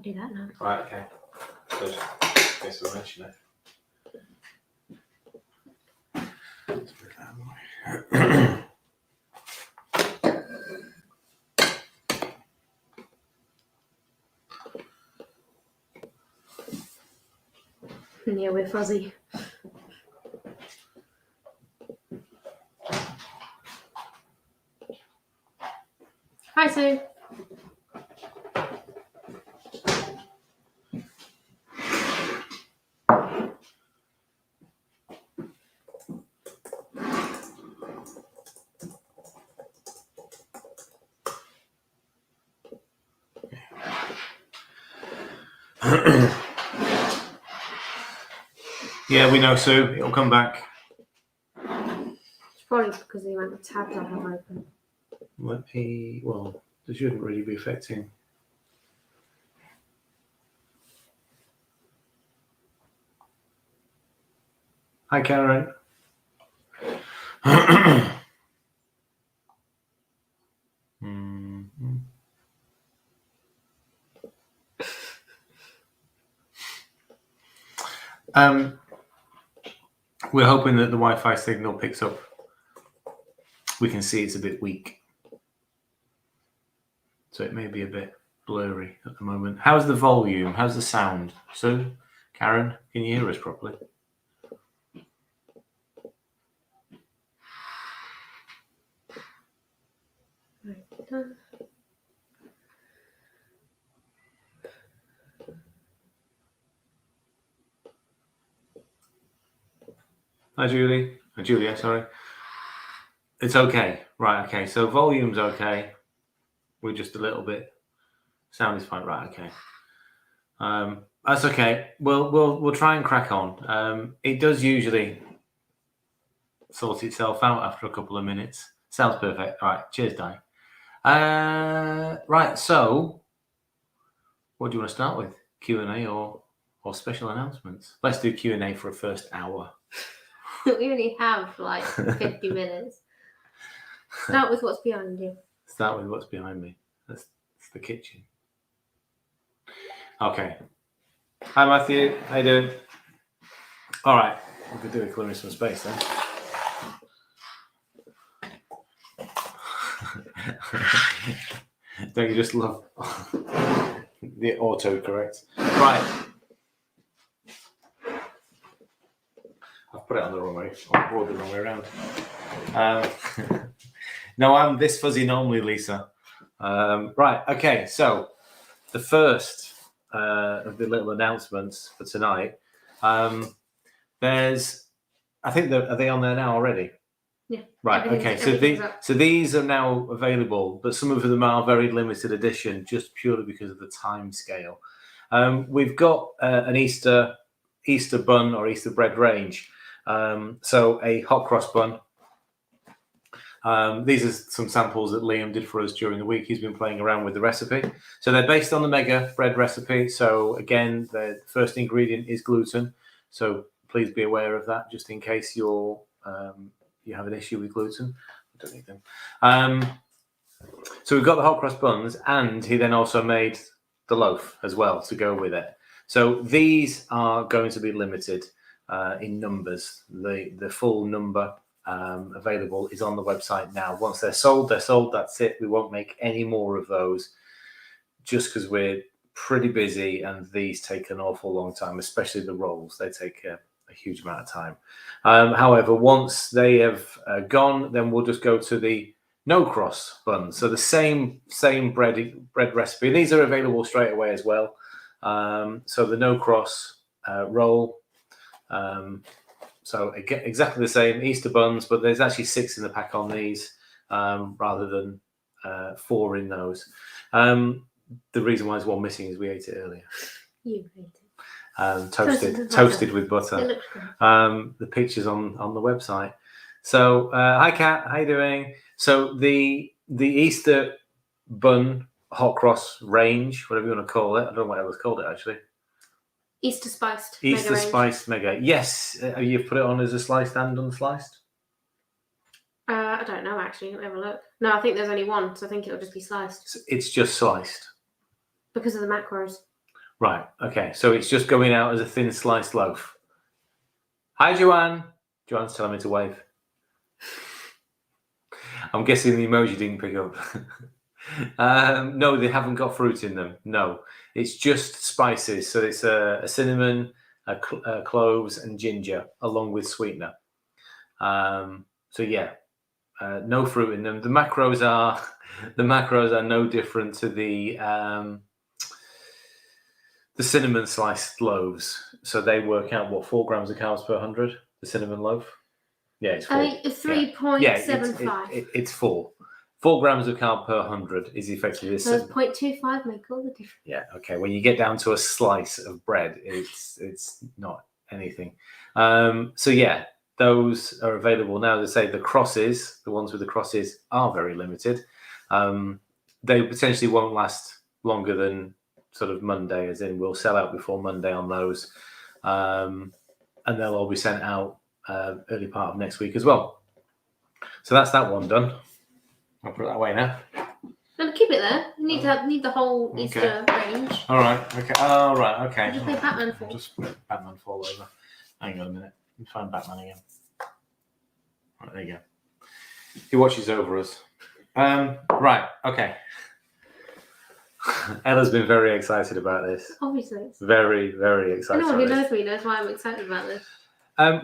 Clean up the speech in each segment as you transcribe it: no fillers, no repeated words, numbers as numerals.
do that now. Right, okay. Good. Guess we'll mention it. Let's put it that way. Yeah, we're fuzzy. Hi, Sue. Yeah, we know, Sue. It'll come back. It's probably because the amount of tabs I have open. Well, this shouldn't really be affecting. Hi, Karen. We're hoping that the Wi-Fi signal picks up. We can see it's a bit weak, so it may be a bit blurry at the moment. How's the volume? How's the sound? Sue, Karen, can you hear us properly? Right, done. Hi, Julie. Julia, sorry. It's okay. Right, okay. So volume's okay. We're just a little bit. Sound is fine. Right, okay. That's okay. We'll try and crack on. It does usually sort itself out after a couple of minutes. Sounds perfect. All right. Cheers, Di. Right. So, what do you want to start with? Q&A or special announcements? Let's do Q&A for a first hour. We only have like 50 minutes. Start with what's behind you. Start with what's behind me. That's the kitchen. Okay. Hi, Matthew. How you doing? All right. We could do a clearing some space then. Don't you just love the autocorrect? Right. I've put it on the wrong way. I brought it the wrong way around. No, I'm this fuzzy normally, Lisa. Right. Okay. So the first of the little announcements for tonight. There's, I think, are they on there now already? Yeah. Right. Okay. So these are now available, but some of them are very limited edition, just purely because of the time scale. We've got an Easter bun or Easter bread range. So a hot cross bun. These are some samples that Liam did for us during the week. He's been playing around with the recipe. So they're based on the mega bread recipe. So again, the first ingredient is gluten. So please be aware of that, just in case you have an issue with gluten. I don't need them. So we've got the hot cross buns, and he then also made the loaf as well to go with it. So these are going to be limited in numbers. The full number available is on the website now. Once they're sold, that's it. We won't make any more of those, just because we're pretty busy and these take an awful long time, especially the rolls. They take a huge amount of time. However, once they have gone, then we'll just go to the no cross buns. So the same bread recipe. These are available straight away as well. So the no cross roll. So again, exactly the same Easter buns, but there's actually 6 in the pack on these rather than 4 in those. The reason why there's one missing is we ate it earlier. You ate it. Toasted with butter. It looks good. The picture's on the website. So hi Kat, how you doing? So the Easter bun hot cross range, whatever you want to call it. I don't know what else called it actually. Easter spiced. Easter spiced mega. Yes, you've put it on as a sliced and unsliced. I don't know actually. Let me have a look. No, I think there's only one, so I think it'll just be sliced. It's just sliced Because of the macros. Right. Okay. So it's just going out as a thin sliced loaf. Hi, Joanne. Joanne's telling me to wave. I'm guessing the emoji didn't pick up. No, they haven't got fruit in them. No, it's just spices. So it's a cinnamon, cloves, and ginger, along with sweetener. So yeah, no fruit in them. The macros are no different to the cinnamon sliced loaves. So they work out what 4 grams of carbs per 100. The cinnamon loaf. Yeah, it's 4. 3.75. It's 4. 4 grams of carb per 100 is effectively. So 0.25 make all the difference. Yeah. Okay. When you get down to a slice of bread, it's not anything. So yeah, those are available now. They say the crosses, the ones with the crosses, are very limited. They potentially won't last longer than sort of Monday, as in we'll sell out before Monday on those, and they'll all be sent out early part of next week as well. So that's that one done. I'll put it that way now. No, keep it there. You need the whole Easter range. All right. Okay. All right. Okay. Just play Batman Fall. Just put Batman Fall over. Hang on a minute. Let me find Batman again. Right, there you go. He watches over us. Right. Okay. Ella's been very excited about this. Obviously. Very, very excited. Anyone who knows me knows why I'm excited about this.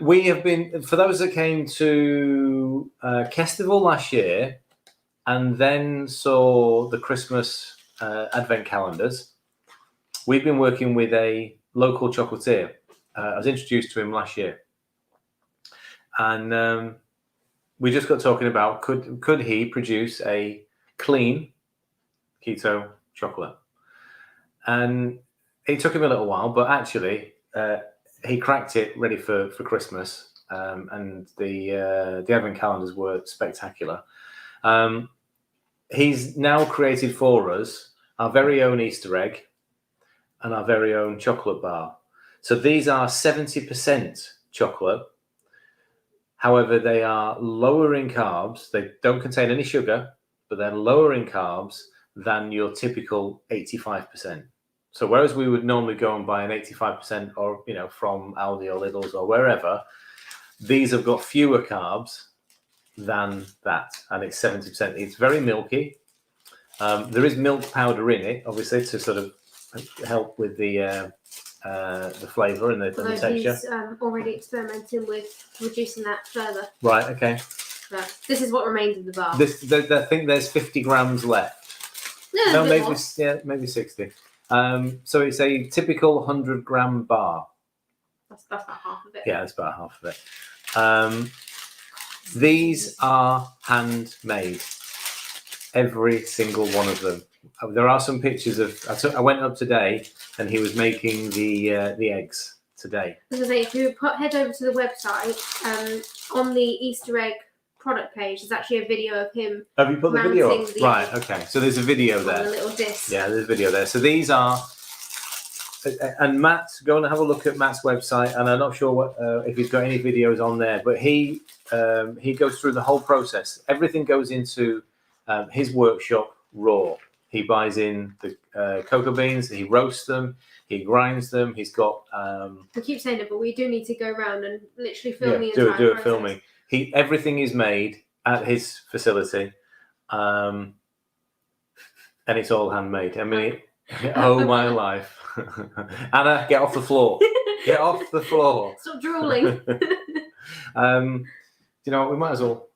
We have been, for those that came to Kestival last year and then saw the Christmas advent calendars, we've been working with a local chocolatier. I was introduced to him last year. And we just got talking about could he produce a clean keto chocolate? And it took him a little while, but actually he cracked it ready for Christmas, and the advent calendars were spectacular. He's now created for us our very own Easter egg and our very own chocolate bar. So these are 70% chocolate. However, they are lower in carbs. They don't contain any sugar, but they're lower in carbs than your typical 85%. So whereas we would normally go and buy an 85% or, from Aldi or Lidl's or wherever, these have got fewer carbs than that. And it's 70%. It's very milky. There is milk powder in it, obviously, to sort of help with the flavour and the texture. He's already experimenting with reducing that further. Right, okay. So this is what remains of the bar. I think there's 50 grams left. No, maybe 60. So it's a typical 100-gram bar. That's about half of it. Yeah, that's about half of it. These are handmade. Every single one of them. There are some pictures of. I went up today, and he was making the eggs today. As I say, if you head over to the website, on the Easter egg product page, there's actually a video of him. Have you put the video up? Right. egg Okay. So there's a video there. On a little disc. Yeah, there's a video there. So these are. And Matt, go and have a look at Matt's website. And I'm not sure if he's got any videos on there, but he goes through the whole process. Everything goes into his workshop raw. He buys in the cocoa beans, he roasts them, he grinds them. He's got. We keep saying it, but we do need to go around and literally film the entire do process. Filming. Everything is made at his facility, and it's all handmade. I mean, oh my life, Anna, get off the floor! Get off the floor! Stop drooling. We might as well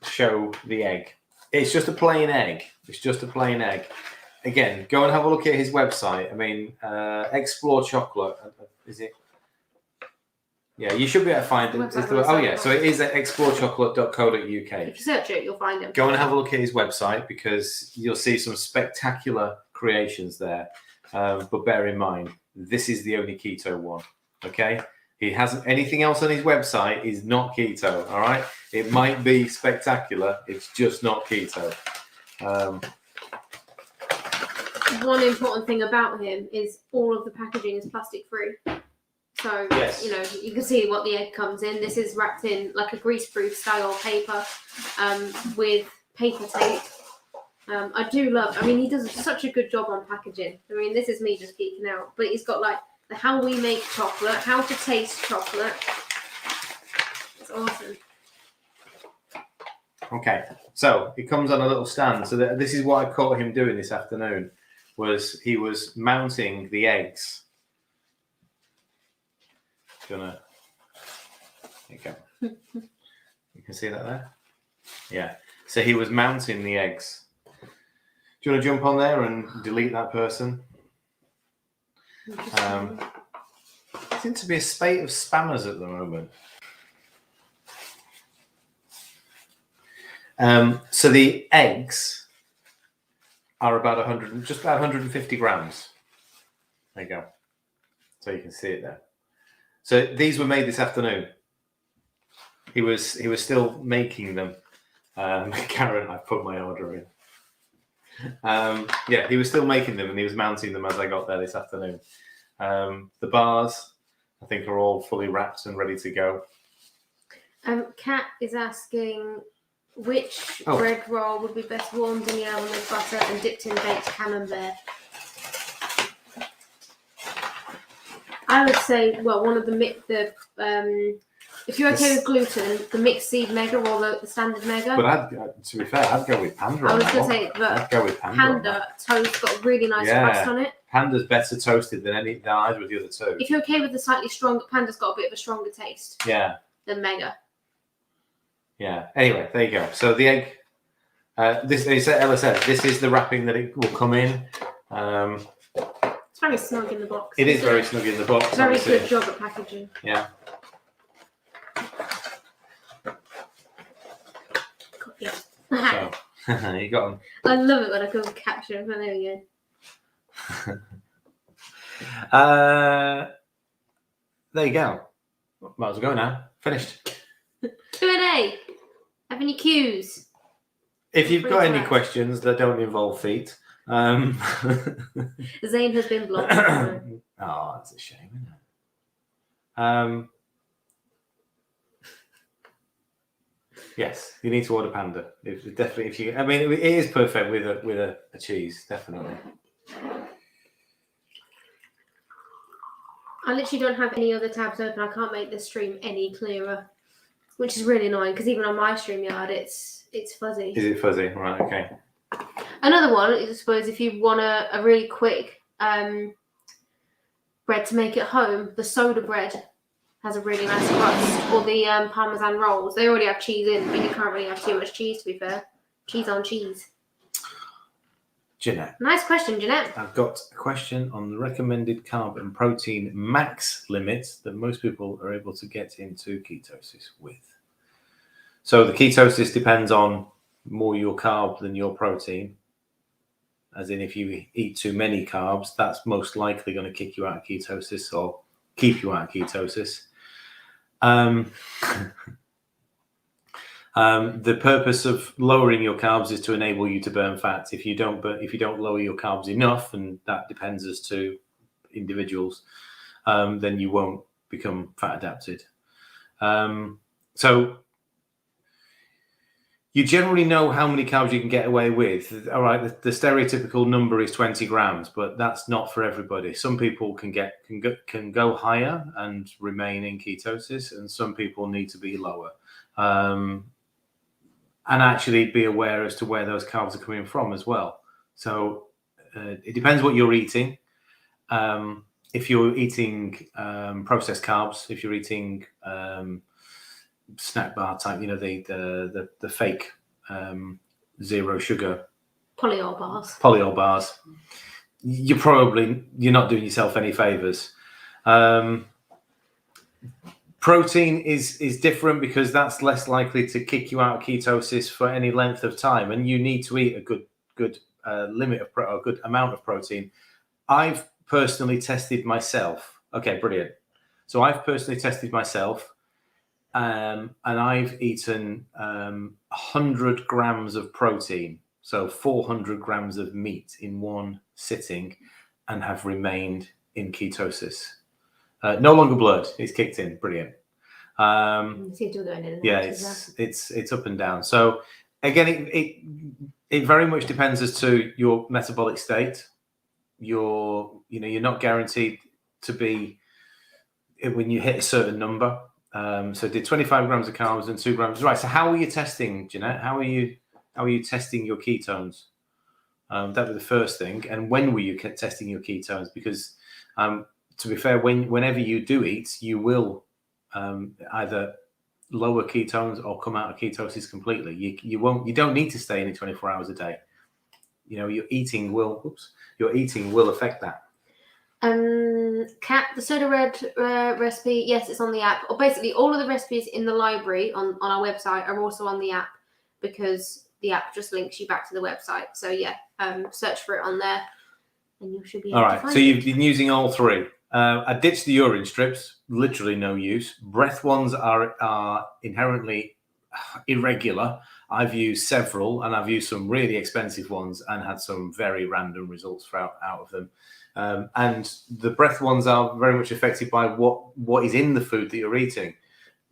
show the egg. It's just a plain egg. Again, go and have a look at his website. I mean, Explore Chocolate. Is it? Yeah, you should be able to find it. So it is at explorechocolate.co.uk. If you search it, you'll find it. Go and have a look at his website because you'll see some spectacular creations there. But bear in mind, this is the only keto one. Okay? He hasn't anything else on his website is not keto. All right, it might be spectacular. It's just not keto. One important thing about him is all of the packaging is plastic free. So yes. You can see what the egg comes in. This is wrapped in like a greaseproof style paper with paper tape I do love. I mean, he does such a good job on packaging. I mean, this is me just geeking out, but he's got like the how we make chocolate, how to taste chocolate. It's awesome. Okay, so it comes on a little stand. So this is what I caught him doing this afternoon. Was he was mounting the eggs. There you go. You can see that there? Yeah. So he was mounting the eggs. Do you want to jump on there and delete that person? Seems to be a spate of spammers at the moment. So the eggs are about just about 150 grams. There you go. So you can see it there. So these were made this afternoon. He was still making them. Karen, I put my order in. Yeah, he was still making them and he was mounting them as I got there this afternoon. The bars, I think, are all fully wrapped and ready to go. Kat is asking which bread roll would be best warmed in the oven with butter and dipped in baked camembert. I would say, well, one of if you're okay with gluten, the mixed seed mega or the standard mega. But to be fair, I'd go with Panda. I was going to say, but I'd go with Panda toast got a really nice crust on it. Panda's better toasted than either of the other two. If you're okay with the slightly stronger, Panda's got a bit of a stronger taste. Yeah. Than mega. Yeah. Anyway, there you go. So the egg. Ella said this is the wrapping that it will come in. It's very snug in the box. It is very snug in the box. Very good job at packaging. Yeah. So, you got them. I love it when I can capture them. There we go. There you go. Might as well go now. Finished. Q&A. Have any cues? If you've got any questions that don't involve feet. Zane has been blocked. Oh, that's a shame, isn't it? Yes, you need to order Panda. Definitely, I mean, it is perfect with a cheese, definitely. I literally don't have any other tabs open. I can't make the stream any clearer, which is really annoying because even on my StreamYard, it's fuzzy. Is it fuzzy? Right. Okay. Another one is, I suppose, if you want a really quick bread to make at home, the soda bread has a really nice crust, or the Parmesan rolls. They already have cheese in, but you can't really have too much cheese, to be fair. Cheese on cheese. Jeanette. Nice question, Jeanette. I've got a question on the recommended carb and protein max limit that most people are able to get into ketosis with. So the ketosis depends on more your carb than your protein. As in, if you eat too many carbs, that's most likely going to kick you out of ketosis or keep you out of ketosis. The purpose of lowering your carbs is to enable you to burn fat. If you don't lower your carbs enough, and that depends as to individuals, then you won't become fat adapted. So you generally know how many carbs you can get away with. All right, the stereotypical number is 20 grams, but that's not for everybody. Some people can go higher and remain in ketosis, and some people need to be lower. And actually be aware as to where those carbs are coming from as well. So it depends what you're eating. If you're eating processed carbs, if you're eating snack bar type, the fake zero sugar polyol bars, you're not doing yourself any favors. Protein is different because that's less likely to kick you out of ketosis for any length of time, and you need to eat a good limit of a good amount of protein. I've personally tested myself. Okay, brilliant. So I've personally tested myself, and I've eaten 100 grams of protein, so 400 grams of meat in one sitting, and have remained in ketosis. No longer blurred. It's kicked in. Brilliant. Yeah, it's up and down. So again, it very much depends as to your metabolic state. You're not guaranteed to be when you hit a certain number. So did 25 grams of carbs and 2 grams. Right. So how are you testing, Jeanette? How are you testing your ketones? That was the first thing. And when were you testing your ketones? Because to be fair, whenever you do eat, you will either lower ketones or come out of ketosis completely. You don't need to stay in it 24 hours a day. Your eating will affect that. Kat, the soda red recipe, yes, it's on the app. Or basically, all of the recipes in the library on our website are also on the app, because the app just links you back to the website. So yeah, search for it on there, and you should be able to find it. So you've been using all three. I ditched the urine strips, literally no use. Breath ones are inherently irregular. I've used several, and I've used some really expensive ones and had some very random results out of them. And the breath ones are very much affected by what is in the food that you're eating.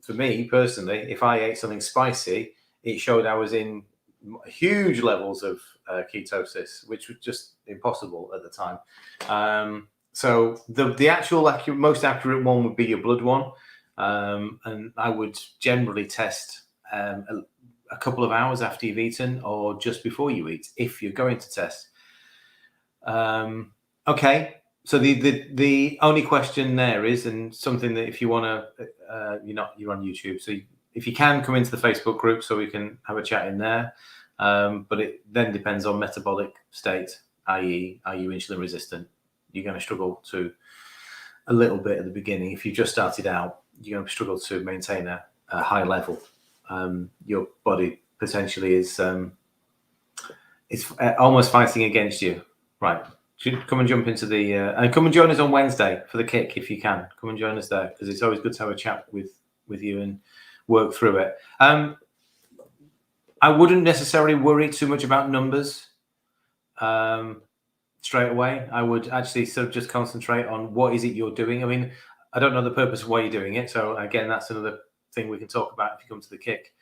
For me personally, if I ate something spicy, it showed I was in huge levels of ketosis, which was just impossible at the time. So the actual most accurate one would be your blood one, and I would generally test a couple of hours after you've eaten or just before you eat if you're going to test. Okay, so the only question there is, and something that if you want to, you're on YouTube, so if you can come into the Facebook group so we can have a chat in there. But it then depends on metabolic state, i.e., are you insulin resistant? You're going to struggle to a little bit at the beginning. If you just started out, you're going to struggle to maintain a high level. Your body potentially is it's almost fighting against you. Right. Come and jump into the and come and join us on Wednesday for the kick if you can. Come and join us there, because it's always good to have a chat with you and work through it. I wouldn't necessarily worry too much about numbers straight away. I would actually sort of just concentrate on what is it you're doing. I mean, I don't know the purpose of why you're doing it. So again, that's another thing we can talk about if you come to the kick.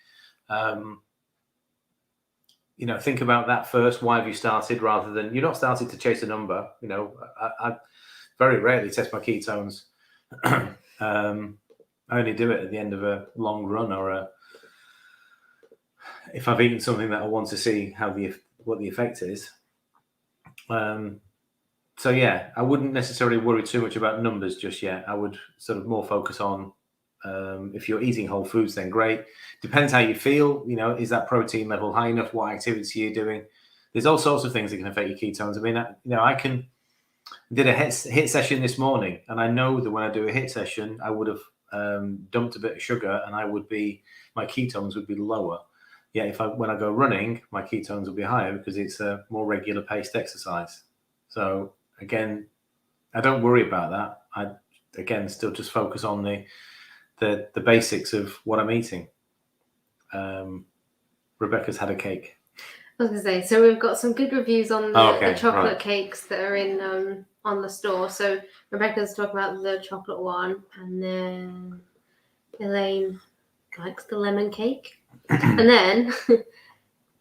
Think about that first. Why have you started, rather than you're not started to chase a number. I very rarely test my ketones. I only do it at the end of a long run, or if I've eaten something that I want to see what the effect is. So yeah, I wouldn't necessarily worry too much about numbers just yet. I would sort of more focus on if you're eating whole foods, then great. Depends how you feel. Is that protein level high enough? What activity you're doing? There's all sorts of things that can affect your ketones. I mean, I did a hit session this morning, and I know that when I do a hit session, I would have dumped a bit of sugar, and my ketones would be lower. Yeah, when I go running, my ketones will be higher because it's a more regular paced exercise. So again, I don't worry about that. I still just focus on the basics of what I'm eating. Rebecca's had a cake. I was going to say, so we've got some good reviews on the chocolate cakes that are in on the store. So Rebecca's talking about the chocolate one, and then Elaine likes the lemon cake. And then,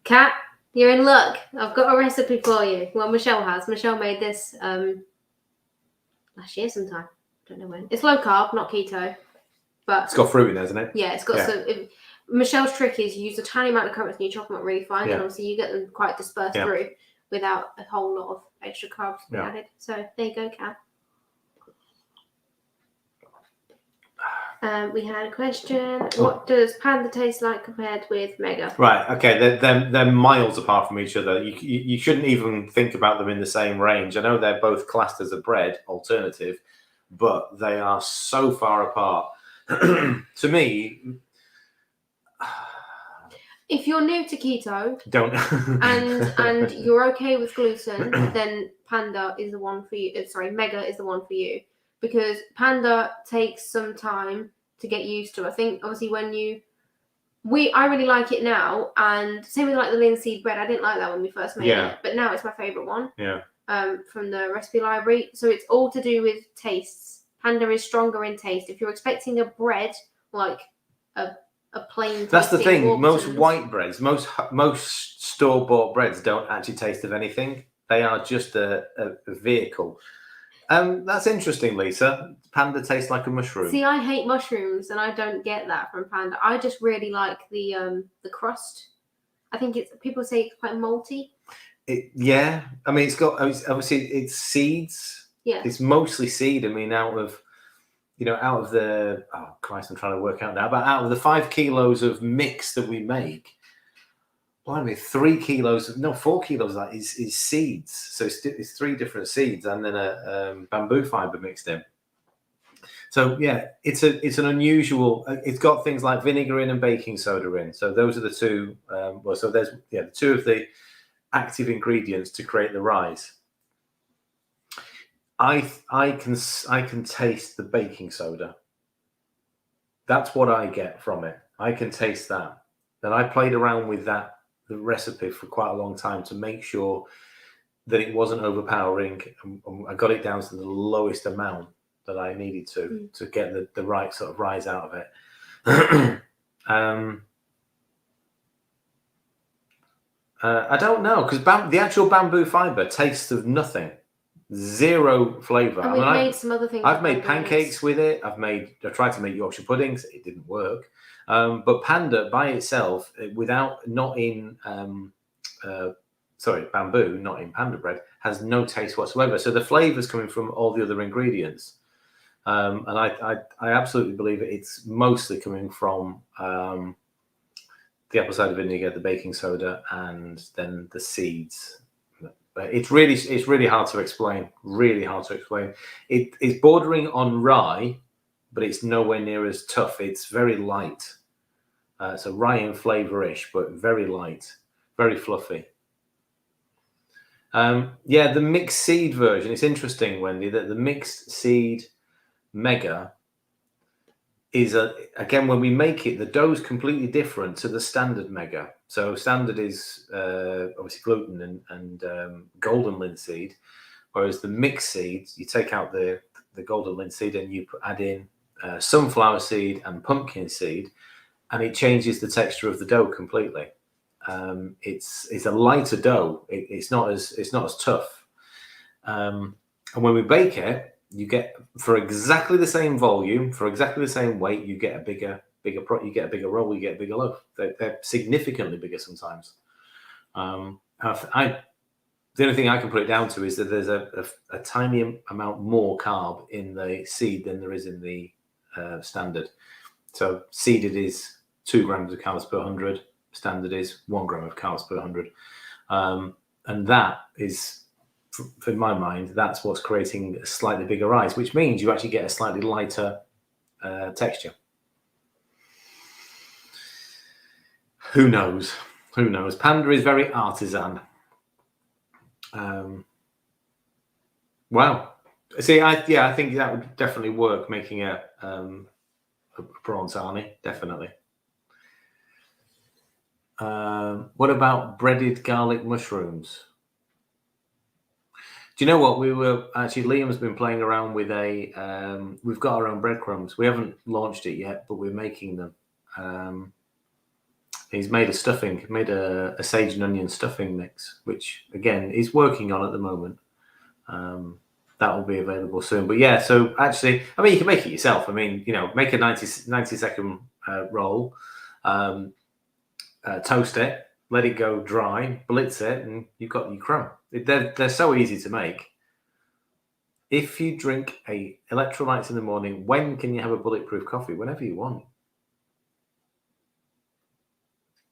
Kat, you're in luck. I've got a recipe for you. Well, Michelle has. Michelle made this last year sometime. Don't know when. It's low carb, not keto. But it's got fruit in there, isn't it? Yeah, it's got some. Michelle's trick is you use a tiny amount of carrots and you chop them up really fine, and obviously you get them quite dispersed through without a whole lot of extra carbs being added. So there you go, Kat. We had a question. What does Panda taste like compared with Mega? Right. Okay. They're miles apart from each other. You shouldn't even think about them in the same range. I know they're both classed as a bread alternative, but they are so far apart. To me, if you're new to keto, don't and you're okay with gluten, then Panda is the one for you. Sorry, Mega is the one for you, because Panda takes some time to get used to. I think obviously I really like it now, and same with like the linseed bread. I didn't like that when we first made it, but now it's my favorite one. Yeah. From the recipe library. So it's all to do with tastes. Panda is stronger in taste. If you're expecting a bread, like a a plain. That's the thing. Most Waltons. white breads, most store-bought breads don't actually taste of anything. They are just a vehicle. That's interesting, Lisa. Panda tastes like a mushroom. See, I hate mushrooms, and I don't get that from Panda. I just really like the crust. I think people say it's quite malty. Yeah, I mean, obviously it's seeds. Yeah, it's mostly seed. I mean, out of the Christ, I'm trying to work out now. But out of the 5 kilos of mix that we make, blimey, 4 kilos of that is seeds. So it's 3 different seeds and then a bamboo fiber mixed in. So yeah, it's an unusual. It's got things like vinegar in and baking soda in. So those are the two. So there's the 2 of the active ingredients to create the rise. I can taste the baking soda. That's what I get from it. I can taste that. And I played around with the recipe for quite a long time to make sure that it wasn't overpowering. I got it down to the lowest amount that I needed to get the right sort of rise out of it. I don't know, because the actual bamboo fiber tastes of nothing. 0 flavour. and we've made some other things. I've made pancakes with it. I tried to make Yorkshire puddings. It didn't work. But Panda by itself, bamboo, not in Panda bread, has no taste whatsoever. So the flavour's coming from all the other ingredients. And I absolutely believe it's mostly coming from the apple cider vinegar, the baking soda, and then the seeds. But it's really hard to explain. Really hard to explain. It's bordering on rye, but it's nowhere near as tough. It's very light. So rye and flavour-ish, but very light, very fluffy. The mixed seed version. It's interesting, Wendy, that the mixed seed mega is again, when we make it, the dough's completely different to the standard mega. So standard is obviously gluten and golden linseed, whereas the mixed seeds, you take out the golden linseed and you add in sunflower seed and pumpkin seed, and it changes the texture of the dough completely. It's a lighter dough. It's not as tough. And when we bake it, you get, for exactly the same volume, for exactly the same weight, you get a bigger roll, you get a bigger loaf. They're significantly bigger sometimes. The only thing I can put it down to is that there's a tiny amount more carb in the seed than there is in the standard. So seeded is 2 grams of carbs per 100. Standard is 1 gram of carbs per 100. And that is, in my mind, that's what's creating a slightly bigger rise, which means you actually get a slightly lighter texture. Who knows? Panda is very artisan. Wow. See, I think that would definitely work, making a prawn sarnie, definitely. What about breaded garlic mushrooms? Do you know what? Liam's been playing around with we've got our own breadcrumbs. We haven't launched it yet, but we're making them. He's made a sage and onion stuffing mix, which again he's working on at the moment. That will be available soon. But yeah, so actually, I mean, you can make it yourself. I mean, make a 90-second roll, toast it, let it go dry, blitz it, and you've got your crumb. They're so easy to make. If you drink electrolytes in the morning, when can you have a bulletproof coffee? Whenever you want.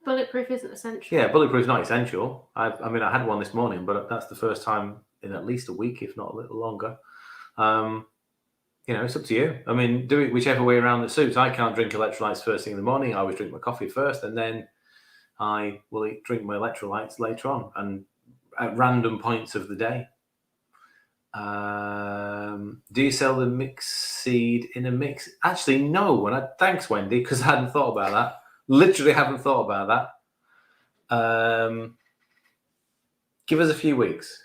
Bulletproof isn't essential. Yeah, bulletproof is not essential. I had one this morning, but that's the first time in at least a week, if not a little longer. It's up to you. I mean, do it whichever way around that suits. I can't drink electrolytes first thing in the morning. I always drink my coffee first, and then I will drink my electrolytes later on and at random points of the day. Do you sell the mixed seed in a mix? Actually, no. Thanks, Wendy, because I hadn't thought about that. Literally haven't thought about that. Give us a few weeks.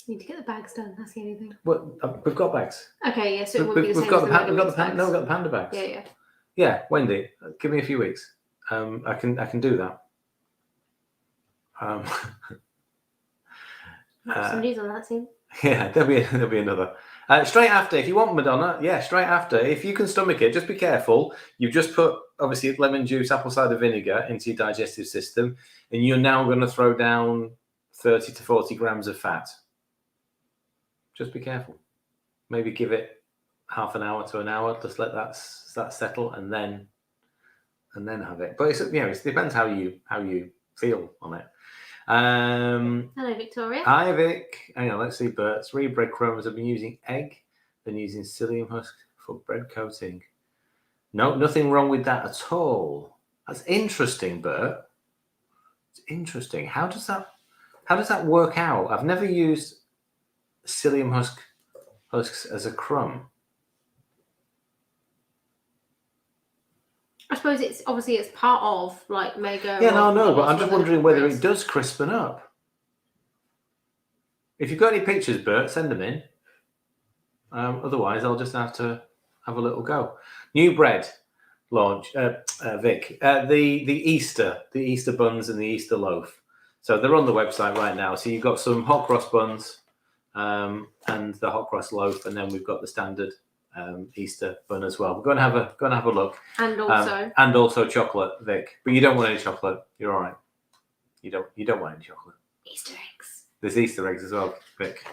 Need to get the bags done. That's the only thing. Well, we've got bags. Okay, yeah. So it would be the same. We've got the Panda bags. Yeah. Yeah, Wendy, give me a few weeks. I can do that. Somebody's on that team. Yeah, there'll be another. Straight after, if you want Madonna, yeah, straight after. If you can stomach it, just be careful. You've just put, obviously, lemon juice, apple cider vinegar into your digestive system, and you're now going to throw down 30 to 40 grams of fat. Just be careful. Maybe give it half an hour to an hour. Just let that settle, and then have it. But it depends how you feel on it. Hello, Victoria. Hi, Vic. Hang on, let's see. Bert, 3 breadcrumbs. I've been using egg, then using psyllium husk for bread coating. No, nothing wrong with that at all. That's interesting, Bert. It's interesting. How does that work out? I've never used psyllium husks as a crumb. I suppose it's part of like mega. Yeah, no, but I'm just wondering whether it does crispen up. If you've got any pictures, Bert, send them in. Otherwise, I'll just have to have a little go. New bread launch, Vic. The Easter buns and the Easter loaf. So they're on the website right now. So you've got some hot cross buns and the hot cross loaf, and then we've got the standard Easter bun as well. We're going to have a look. And also chocolate, Vic. But you don't want any chocolate. You're all right. You don't want any chocolate. Easter eggs. There's Easter eggs as well, Vic.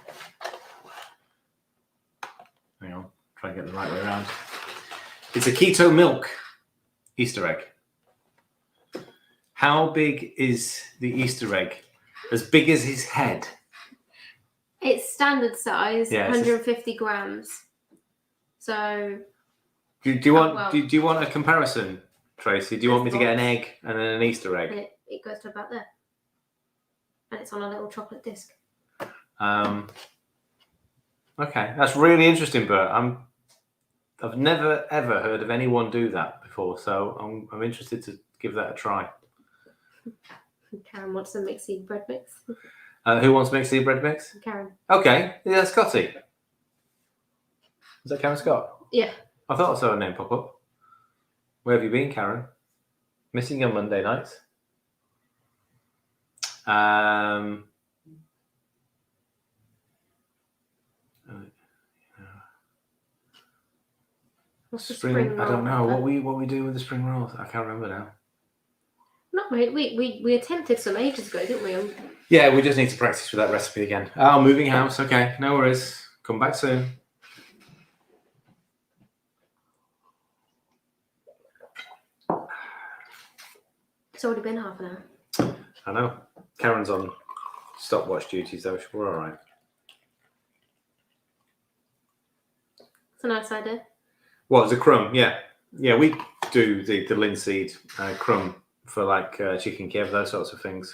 Hang on, try and get the right way around. It's a keto milk Easter egg. How big is the Easter egg? As big as his head. It's standard size, 150 grams. So. Do you want a comparison, Tracy? Do you want me to get an egg and then an Easter egg? And it goes to about there. And it's on a little chocolate disc. Okay, that's really interesting, Bert. I've never ever heard of anyone do that before, so I'm interested to give that a try. Karen wants a mixed seed bread mix. Who wants mixed seed bread mix? Karen. Okay, yeah, Scotty. Is that Karen Scott? Yeah. I thought I saw her name pop up. Where have you been, Karen? Missing on Monday nights. What's the spring roll? I don't know. What we do with the spring rolls? I can't remember now. Not really. We attempted some ages ago, didn't we? Yeah, we just need to practice with that recipe again. Oh, moving house. Okay, no worries. Come back soon. It's already been half an hour. I know. Karen's on stopwatch duties though. We're all right. It's a nice idea. What, as a crumb? Yeah. Yeah, we do the linseed crumb for like chicken Kiev, those sorts of things.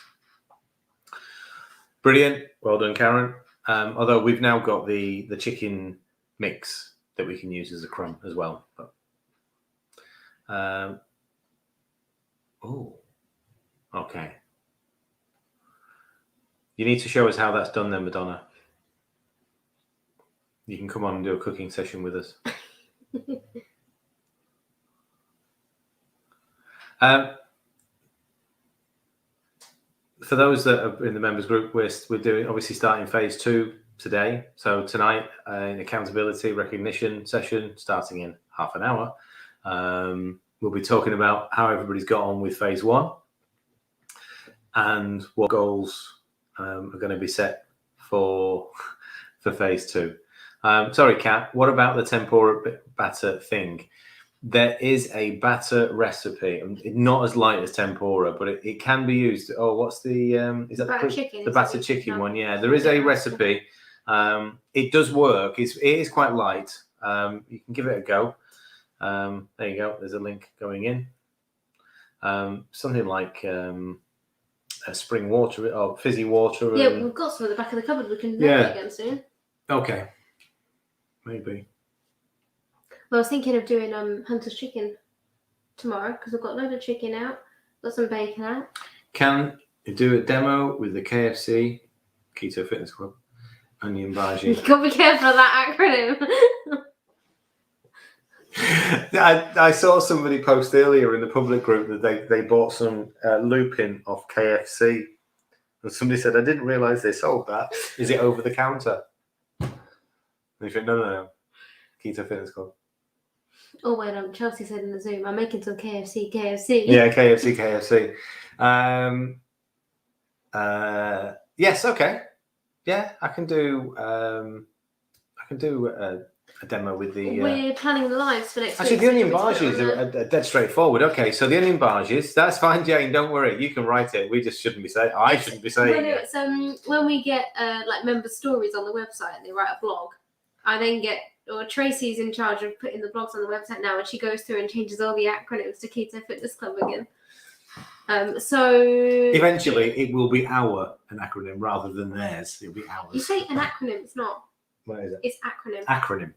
Brilliant. Well done, Karen. Although we've now got the chicken mix that we can use as a crumb as well. But, okay. You need to show us how that's done then, Madonna. You can come on and do a cooking session with us. For those that are in the members group, we're doing obviously starting phase 2 today. So tonight, an accountability recognition session starting in half an hour. We'll be talking about how everybody's got on with phase 1 and what goals are going to be set for phase 2. Sorry, Kat, what about the tempura batter thing? There is a batter recipe, not as light as tempura, but it can be used. Oh, what's the is that batter chicken? The batter chicken one? Yeah, there is a recipe. It does work. It is quite light. You can give it a go. There you go. There's a link going in. Something like spring water or fizzy water. Yeah, we've got some at the back of the cupboard. We can make it again soon. Okay. Maybe. Well, I was thinking of doing Hunter's chicken tomorrow because I've got a load of chicken out, got some bacon out. Can you do a demo with the KFC Keto Fitness Club onion bhaji? You got to be careful of that acronym. I saw somebody post earlier in the public group that they bought some lupin off KFC. And somebody said, I didn't realise they sold that. Is it over the counter? And you think, no. Keto Fitness Club. Oh, wait on. Chelsea said in the Zoom, I'm making some KFC. Yeah, KFC. Yes, okay. Yeah, I can do a demo with the... We're planning the lives for next week. Actually, the onion barges are dead straightforward. Okay, so the onion barges, that's fine, Jane. Don't worry, you can write it. We just shouldn't be saying. I shouldn't be saying it. It's when we get like member stories on the website and they write a blog. I then get, or Tracy's in charge of putting the blogs on the website now, and she goes through and changes all the acronyms to Keto Fitness Club again. So eventually, it will be an acronym rather than theirs. It'll be ours. You say an acronym? It's not. What is it? It's acronym. Acronym.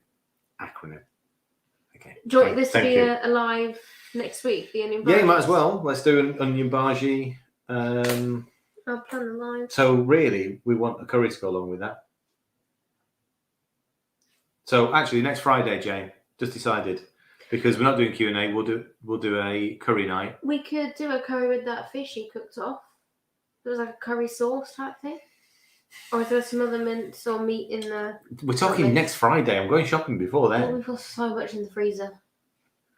Okay. Do you want this to be a live next week? The onion barges? Yeah, you might as well. Let's do an onion bargie. I'll plan the live. So really, we want a curry to go along with that. So actually, next Friday, Jane, just decided, because we're not doing Q&A, we'll do a curry night. We could do a curry with that fish you cooked off. It was like a curry sauce type thing. Or is there some other mince or meat in the... We're talking next Friday. I'm going shopping before then. Oh, we've got so much in the freezer.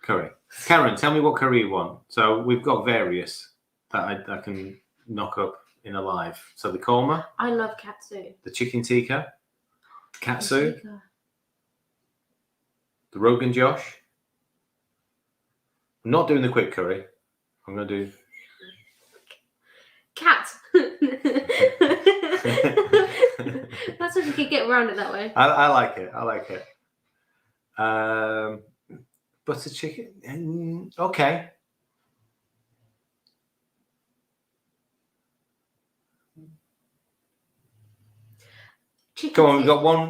Curry. Karen, tell me what curry you want. So we've got various that I can knock up in a live. So the korma. I love katsu. The chicken tikka. Katsu. The Rogan Josh. I'm not doing the quick curry. I'm going to do... Cat. That's if you could get around it that way. I like it. Butter chicken. Okay. Come on,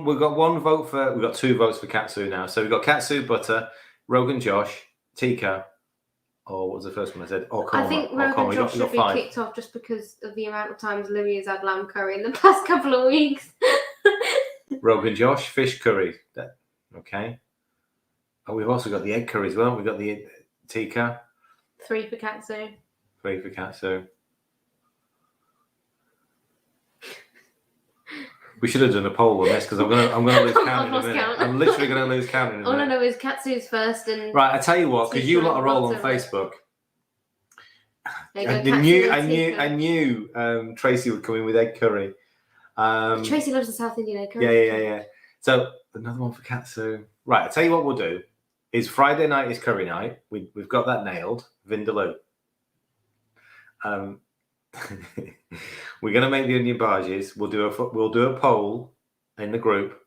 we've got one vote for. We've got 2 votes for katsu now. So we've got katsu, butter, Rogan Josh, tikka. Or what was the first one I said? Or korma. I think Rogan Josh should be kicked off just because of the amount of times Livia's had lamb curry in the past couple of weeks. Rogan Josh, fish curry. Okay. Oh, we've also got the egg curry as well. We've got the tikka. 3 for katsu. 3 for katsu. We should have done a poll on this because I'm gonna lose count in a minute. I'm literally gonna lose count in a minute. All I know is katsu's first and right. I tell you what, because you lot are all on Facebook. I knew Tracy would come in with egg curry. Tracy loves the South Indian egg curry. Yeah. So another one for katsu. Right. I tell you what we'll do is Friday night is curry night. We've got that nailed. Vindaloo. We're gonna make the onion barges. We'll do a poll in the group,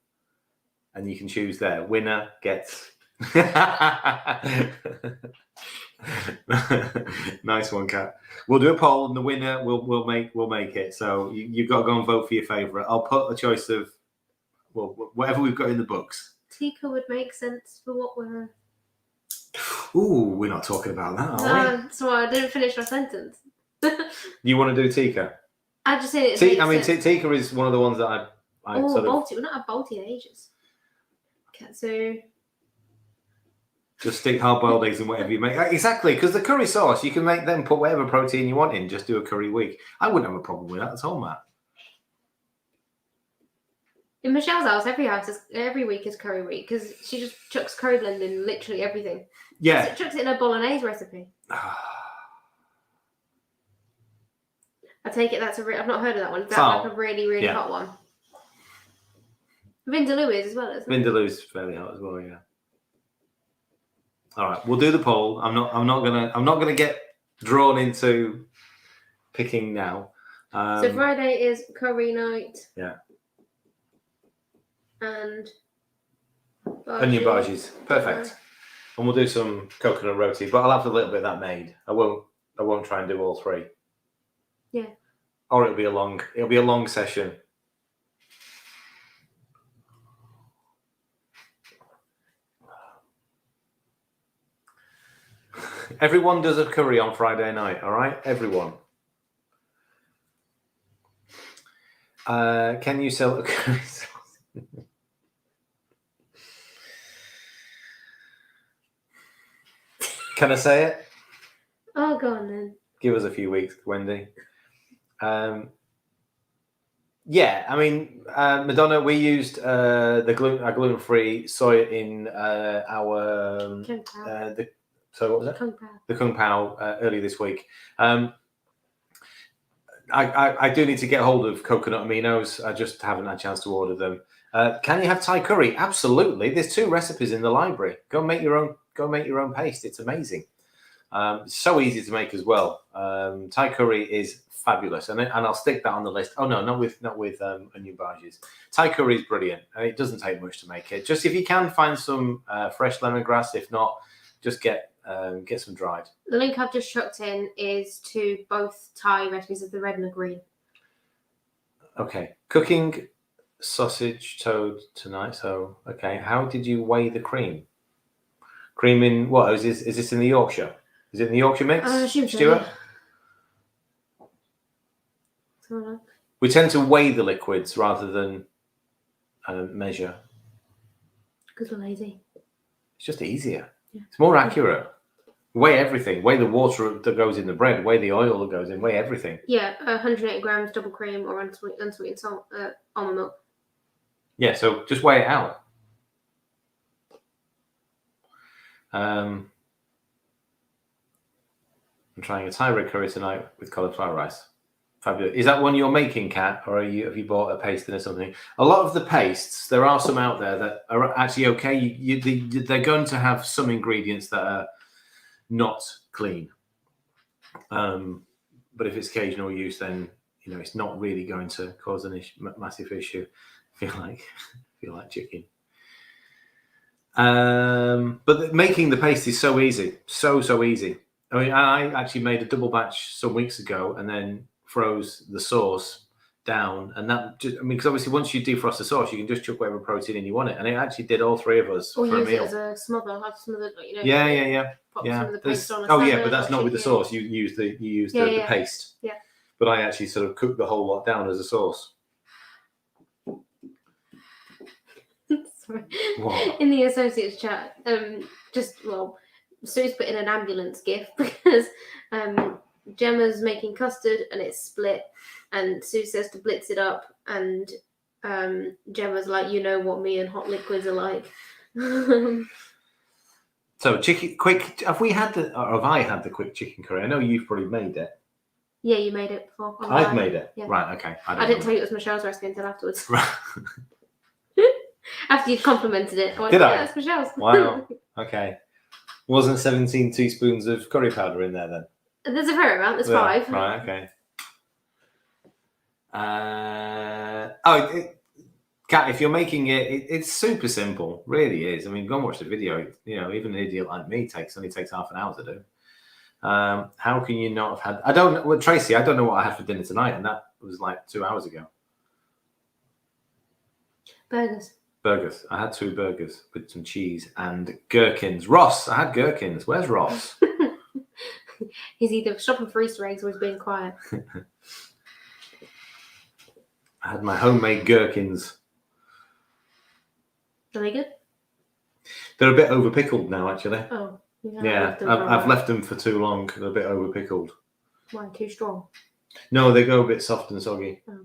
and you can choose there. Winner gets. Nice one, Kat. We'll do a poll, and the winner we'll make it. So you've got to go and vote for your favourite. I'll put a choice of whatever we've got in the books. Tikka would make sense for what we're. Ooh, we're not talking about that, are we? So I didn't finish my sentence. You want to do tikka? I just said it. Tikka is one of the ones that I Balti. We're not had Balti in ages. Katsu. Just stick hard-boiled eggs in whatever you make. Exactly, because the curry sauce, you can make them put whatever protein you want in. Just do a curry week. I wouldn't have a problem with that at all, Matt. In Michelle's house, every week is curry week because she just chucks curry blend in literally everything. Yeah. She chucks it in a bolognese recipe. I take it I've not heard of that one. Is that like a really, really hot one? Vindaloo is as well, isn't it? Vindaloo's fairly hot as well, yeah. All right, we'll do the poll. I'm not gonna get drawn into picking now. So Friday is curry night. Yeah. And onion barges. Perfect. And we'll do some coconut roti, but I'll have a little bit of that made. I won't try and do all 3. Yeah. Or it'll be a long session. Everyone does a curry on Friday night, all right? Everyone. Can you sell a curry sauce? Can I say it? Oh, go on then. Give us a few weeks, Wendy. Yeah, I mean, Madonna, we used our gluten-free soy in our Kung Pao. so what was it? Kung Pao. The Kung Pao earlier this week. I do need to get hold of coconut aminos. I just haven't had a chance to order them. Can you have Thai curry? Absolutely. There's 2 recipes in the library. Go make your own. Go make your own paste. It's amazing. It's so easy to make as well. Thai curry is fabulous, and I'll stick that on the list. Oh no, not with onion bhajis. Thai curry is brilliant, and it doesn't take much to make it. Just if you can find some fresh lemongrass. If not, just get some dried. The link I've just chucked in is to both Thai recipes of the red and the green. Okay, cooking sausage toad tonight. So okay, how did you weigh the cream? Cream in what? Is this in the Yorkshire? Is it in the Yorkshire mix, I assume so, Stuart? yeah. So, We tend to weigh the liquids rather than measure. because we're lazy. It's just easier. Yeah. It's more accurate. Weigh everything. Weigh the water that goes in the bread. Weigh the oil that goes in. Weigh everything. Yeah, 180 grams double cream or unsweetened salt, almond milk. Yeah, so just weigh it out. I'm trying a Thai red curry tonight with cauliflower rice. Fabulous. Is that one you're making, Kat, or have you bought a paste in or something? A lot of the pastes, there are some out there that are actually okay. They're going to have some ingredients that are not clean. But if it's occasional use, then it's not really going to cause an massive issue. I feel like chicken. But making the paste is so easy, so easy. I mean, I actually made a double batch some weeks ago, and then froze the sauce down, and that because obviously once you defrost the sauce, you can just chuck whatever protein in you want it, and it actually did all 3 of us or for a use meal. it as a smother, like smothered, Yeah. Pop some of the paste on a Oh yeah, salad but that's or not with the chicken. sauce. You use the paste. Yeah. But I actually sort of cooked the whole lot down as a sauce. Sorry. What? In the associates chat, Sue's put in an ambulance gif because Gemma's making custard and it's split, and Sue says to blitz it up, and Gemma's like, you know what me and hot liquids are like. So quick. Have I had the quick chicken curry? I know you've probably made it. Yeah, you made it before. I've made it. Yeah. Right. Okay. I didn't tell you it was Michelle's recipe until afterwards. Right. After you'd complimented it, I went, Did I? Yeah, that's Michelle's. Wow. Okay. Wasn't 17 teaspoons of curry powder in there then? There's a fair amount. There's 5. Right. Okay. Kat, if you're making it's super simple. Really is. I mean, go and watch the video. Even an idiot like me only takes half an hour to do. How can you not have had? Tracy. I don't know what I had for dinner tonight, and that was like 2 hours ago. Burgers. I had 2 burgers with some cheese and gherkins. Ross. I had gherkins. Where's Ross? He's either shopping for Easter eggs or he's being quiet. I had my homemade gherkins. Are they good? They're a bit over pickled now, actually. Oh. Yeah, I've left them for too long. They're a bit over pickled. Why? Too strong? No, they go a bit soft and soggy. Oh.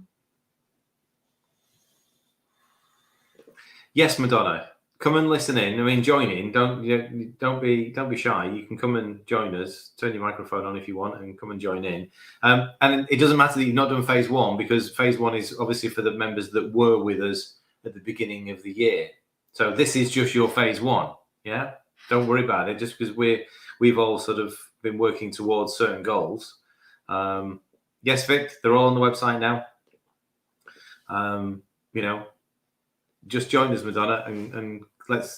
Yes, Madonna, come and listen in. I mean, join in. Don't be shy. You can come and join us. Turn your microphone on if you want, and come and join in. And it doesn't matter that you've not done phase 1, because phase 1 is obviously for the members that were with us at the beginning of the year. So this is just your phase 1. Yeah, don't worry about it. Just because we've all sort of been working towards certain goals. Yes, Vic, they're all on the website now. Just join us, Madonna, and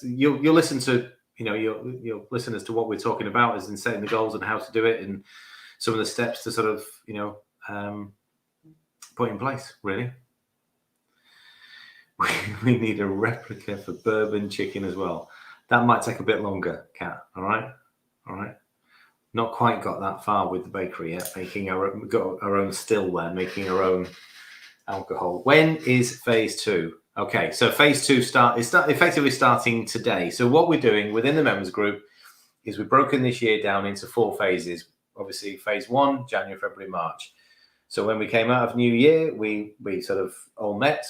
you'll listen to you'll listen as to what we're talking about as in setting the goals and how to do it and some of the steps to sort of put in place. Really, we need a replica for bourbon chicken as well. That might take a bit longer, Kat. All right. Not quite got that far with the bakery yet. Got our own still there, making our own alcohol. When is phase 2? Okay, so phase 2 is effectively starting today. So what we're doing within the members group is we've broken this year down into 4 phases. Obviously, phase 1, January, February, March. So when we came out of New Year, we sort of all met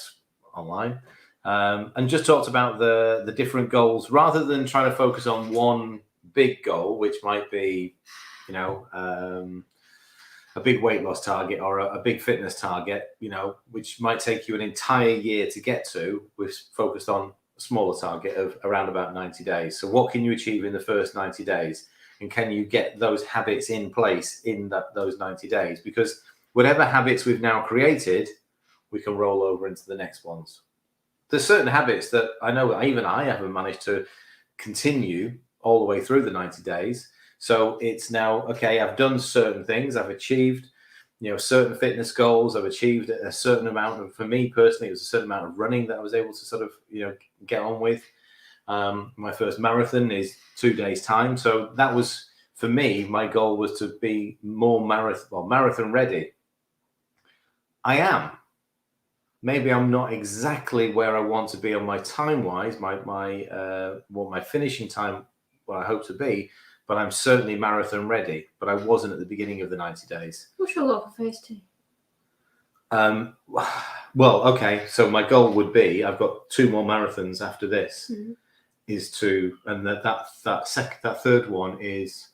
online and just talked about the different goals rather than trying to focus on one big goal, which might be, a big weight loss target or a big fitness target, which might take you an entire year to get to. We've focused on a smaller target of around about 90 days. So what can you achieve in the first 90 days? And can you get those habits in place in those 90 days? Because whatever habits we've now created, we can roll over into the next ones. There's certain habits that I know even I haven't managed to continue all the way through the 90 days. So it's now, okay, I've done certain things. I've achieved, certain fitness goals. I've achieved a certain amount of, for me personally, it was a certain amount of running that I was able to sort of, get on with. My first marathon is 2 days time. So that was, for me, my goal was to be more marathon ready. I am. Maybe I'm not exactly where I want to be on my time-wise, my finishing time, what I hope to be, but I'm certainly marathon ready. But I wasn't at the beginning of the 90 days. What's your goal for phase 2? Well, okay. So my goal would be, I've got 2 more marathons after this, is to, and that third one is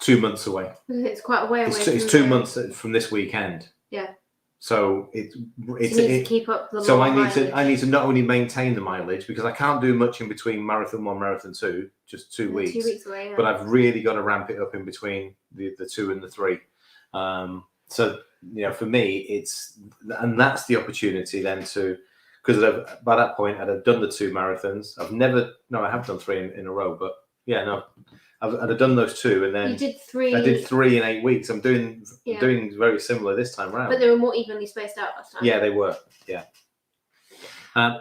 2 months away. It's quite a way away. It's 2 months from this weekend. Yeah. So it's to keep up the. So I need to not only maintain the mileage, because I can't do much in between marathon 1, marathon 2, just 2 weeks. 2 weeks away. Yeah. But I've really got to ramp it up in between the 2 and the 3. So for me, that's the opportunity then to, because by that point I'd have done the 2 marathons. I have done 3 in a row, but I'd have done those 2, and then you did 3. I did 3 in 8 weeks. I'm doing very similar this time around. But they were more evenly spaced out last time. Yeah, they were. Yeah.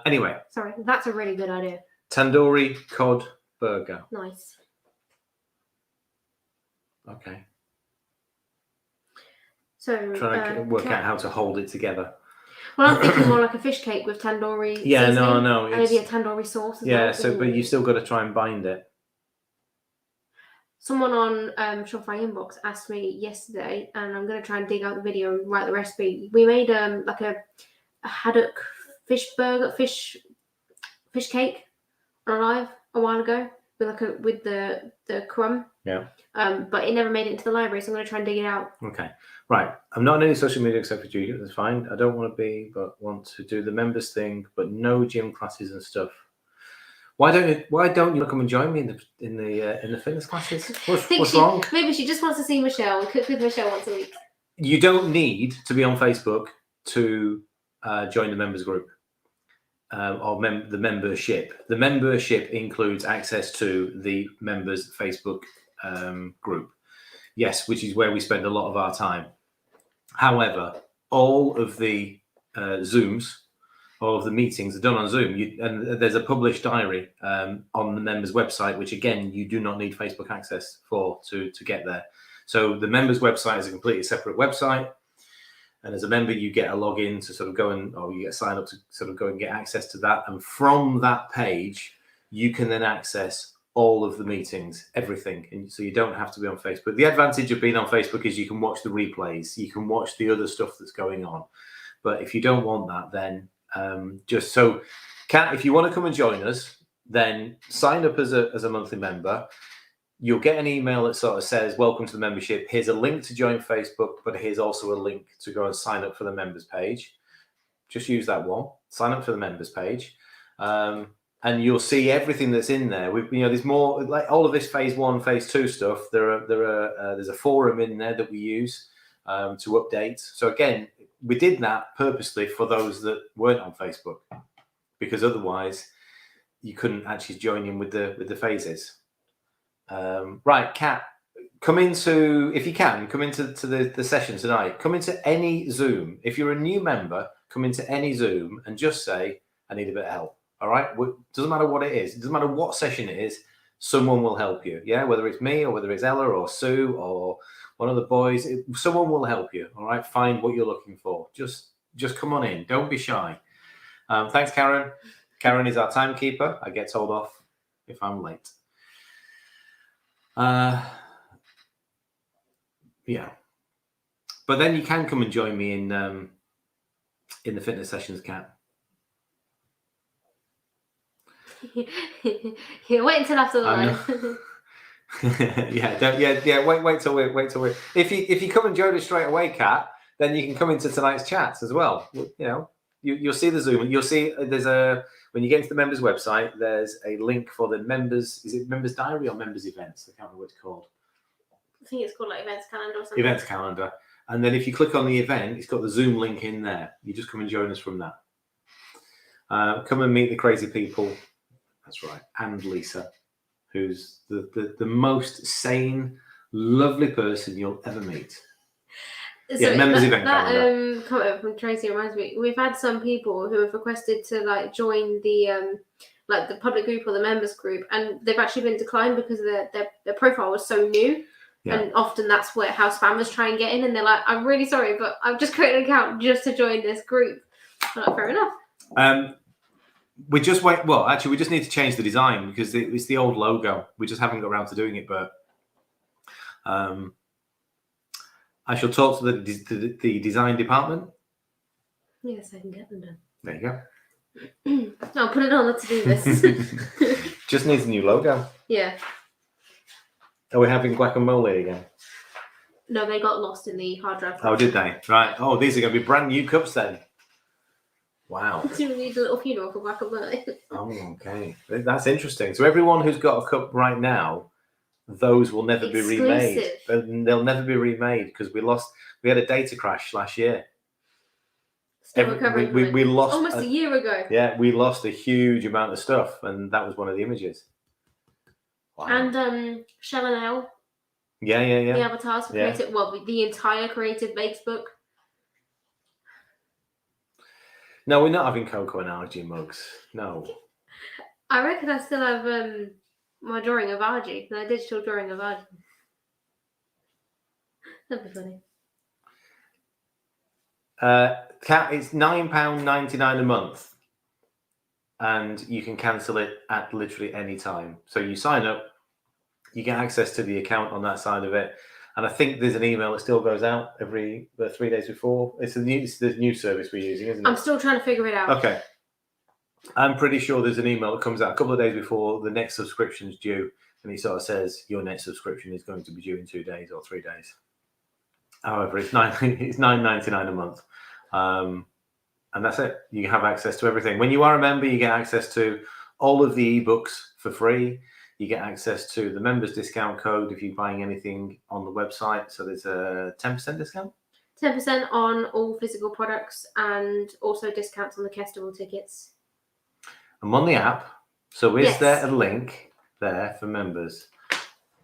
Anyway. Sorry, that's a really good idea. Tandoori cod burger. Nice. Okay. So trying to work out how to hold it together. Well, I'm thinking more like a fish cake with tandoori. Yeah, seasoning, no. And maybe a tandoori sauce. But you still got to try and bind it. Someone on Shopify Inbox asked me yesterday, and I'm going to try and dig out the video and write the recipe. We made like a haddock fish cake on a live a while ago with the crumb. Yeah. But it never made it into the library, so I'm going to try and dig it out. Okay. Right. I'm not on any social media except for you. That's fine. I don't want to be, but want to do the members thing, but no gym classes and stuff. Why don't you come and join me in the fitness classes? What's wrong? Maybe she just wants to see Michelle. Cook with Michelle once a week. You don't need to be on Facebook to join the members group or the membership. The membership includes access to the members Facebook group. Yes, which is where we spend a lot of our time. However, all of the Zooms, all of the meetings are done on Zoom, and there's a published diary on the members' website, which again you do not need Facebook access for to get there. So the members' website is a completely separate website, and as a member you get a login to sort of you get signed up to sort of go and get access to that, and from that page you can then access all of the meetings, everything, and so you don't have to be on Facebook. The advantage of being on Facebook is you can watch the replays, you can watch the other stuff that's going on. But if you don't want that, then if you want to come and join us, then sign up as a monthly member. You'll get an email that sort of says, welcome to the membership. Here's a link to join Facebook, but here's also a link to go and sign up for the members page. Just use that one. Sign up for the members page. And you'll see everything that's in there. There's more, like all of this phase 1, phase 2 stuff. There's a forum in there that we use to update. So again, we did that purposely for those that weren't on Facebook, because otherwise you couldn't actually join in with the phases. Right, Kat, come into the session tonight. Come into any Zoom. If you're a new member, come into any Zoom and just say, I need a bit of help. All right. Doesn't matter what it is. It doesn't matter what session it is. Someone will help you. Yeah. Whether it's me or whether it's Ella or Sue or one of the boys, someone will help you. All right. Find what you're looking for. Just come on in. Don't be shy. Thanks, Karen. Karen is our timekeeper. I get told off if I'm late. Yeah, but then you can come and join me in the fitness sessions, Kat. Yeah, wait until after the live. Wait till we. If you come and join us straight away, Kat, then you can come into tonight's chats as well. You know, you'll see the Zoom. You'll see when you get into the members website, there's a link for the members. Is it members diary or members events? I can't remember what it's called. I think it's called like events calendar or something. Events calendar, and then if you click on the event, it's got the Zoom link in there. You just come and join us from that. Come and meet the crazy people. That's right, and Lisa, who's the most sane, lovely person you'll ever meet. So members event calendar. Comment from Tracy reminds me. We've had some people who have requested to like join the like the public group or the members group, and they've actually been declined because their profile was so new. Yeah. And often that's how spammers try and get in, and they're like, "I'm really sorry, but I've just created an account just to join this group." I'm like, fair enough. We just wait. Well, actually, we just need to change the design because it's the old logo. We just haven't got around to doing it, but I shall talk to the design department. Yes, I can get them done. There you go. I'll put it on the to-do list. Just needs a new logo. Yeah. Are we having guacamole again? No, they got lost in the hard drive. Oh, did they? Right. Oh, these are going to be brand new cups then. Wow. Do you need a little funeral for guacamole? Oh, okay. That's interesting. So everyone who's got a cup right now, those will never be remade. They'll never be remade because we had a data crash last year. Still recovering. We lost almost a year ago. Yeah, we lost a huge amount of stuff, and that was one of the images. Wow. And Shell and Elle. Yeah. The avatars for creative. Well, the entire Creative Bakes book. No, we're not having cocoa and algae mugs. No. I reckon I still have my drawing of Argy, my digital drawing of Argy. That'd be funny. Cat, it's £9.99 a month, and you can cancel it at literally any time. So you sign up, you get access to the account on that side of it, and I think there's an email that still goes out every 3 days before. It's the new service we're using, isn't it? I'm still trying to figure it out. Okay. I'm pretty sure there's an email that comes out a couple of days before the next subscription's due, and it sort of says your next subscription is going to be due in 2 days or 3 days. However, it's $9.99 a month, and that's it. You have access to everything. When you are a member, you get access to all of the ebooks for free. You get access to the members discount code if you're buying anything on the website. So there's a 10% discount. 10% on all physical products, and also discounts on the festival tickets. I'm on the app. So is there a link there for members?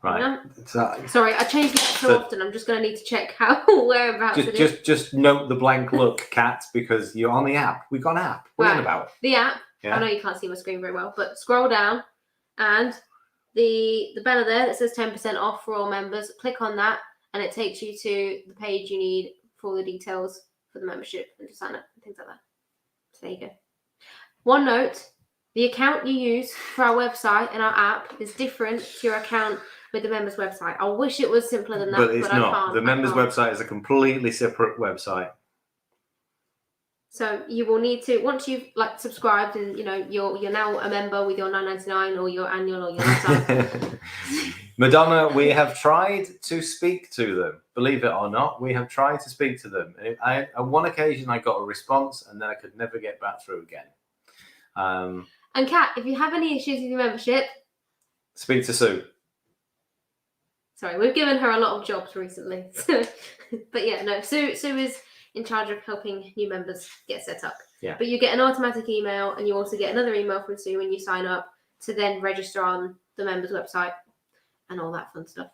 Right. Sorry, I change the app so often. I'm just going to need to check whereabouts it is. Just note the blank look, Kat, because you're on the app. We've got an app. What are you about? The app. Yeah. I know you can't see my screen very well, but scroll down, and the banner there that says 10% off for all members. Click on that, and it takes you to the page you need for all the details for the membership and to sign up and things like that. So there you go. One note: the account you use for our website and our app is different to your account with the members website. I wish it was simpler than that, but it's not. The members website is a completely separate website. So you will need to, once you've subscribed and you're now a member with your $9.99 or your annual or your Madonna, we have tried to speak to them. Believe it or not, we have tried to speak to them. On one occasion, I got a response, and then I could never get back through again. And Kat, if you have any issues with your membership, speak to Sue. Sorry, we've given her a lot of jobs recently. But yeah, no, Sue is in charge of helping new members get set up. Yeah. But you get an automatic email, and you also get another email from Sue when you sign up to then register on the members website and all that fun stuff.